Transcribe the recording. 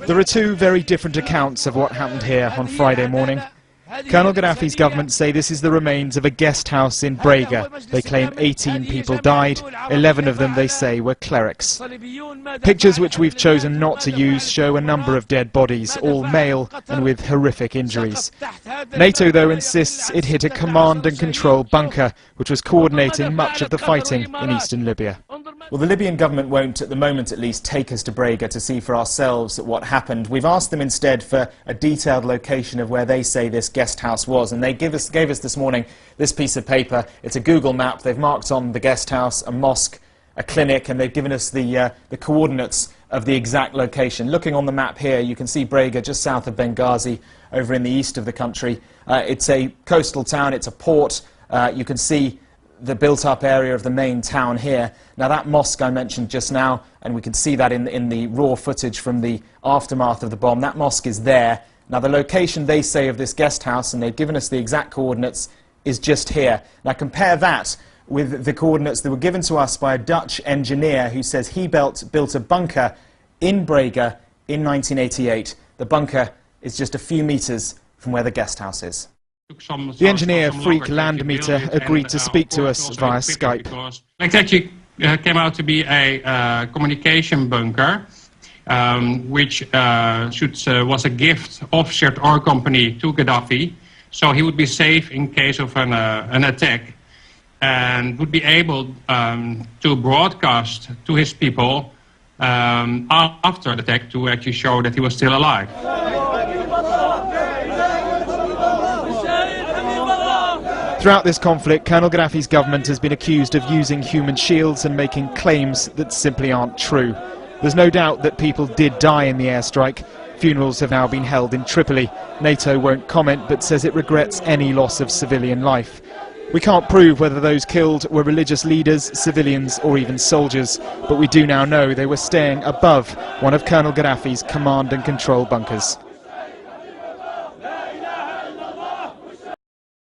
There are two very different accounts of what happened here on Friday morning. Colonel Gaddafi's government say this is the remains of a guest house in Brega. They claim 18 people died, 11 of them they say were clerics. Pictures which we've chosen not to use show a number of dead bodies, all male and with horrific injuries. NATO though insists it hit a command and control bunker, which was coordinating much of the fighting in eastern Libya. Well, the Libyan government won't, at the moment at least, take us to Brega to see for ourselves what happened. We've asked them instead for a detailed location of where they say this guest house was, and they gave us this morning this piece of paper. It's a Google map. They've marked on the guest house, a mosque, a clinic, and they've given us the coordinates of the exact location. Looking on the map here, you can see Brega just south of Benghazi, over in the east of the country. It's a coastal town, it's a port. You can see the built-up area of the main town here. Now that mosque I mentioned just now, and we can see that in the raw footage from the aftermath of the bomb, that mosque is there. Now the location they say of this guest house, and they've given us the exact coordinates, is just here. Now compare that with the coordinates that were given to us by a Dutch engineer who says he built a bunker in Brega in 1988. The bunker is just a few meters from where the guest house is. The engineer, Freak Landmeter, agreed to speak to us via Skype. It actually came out to be a communication bunker, which was a gift offered our company to Gaddafi, so he would be safe in case of an attack, and would be able to broadcast to his people after the attack to actually show that he was still alive. Throughout this conflict, Colonel Gaddafi's government has been accused of using human shields and making claims that simply aren't true. There's no doubt that people did die in the airstrike. Funerals have now been held in Tripoli. NATO won't comment but says it regrets any loss of civilian life. We can't prove whether those killed were religious leaders, civilians or even soldiers, but we do now know they were staying above one of Colonel Gaddafi's command and control bunkers.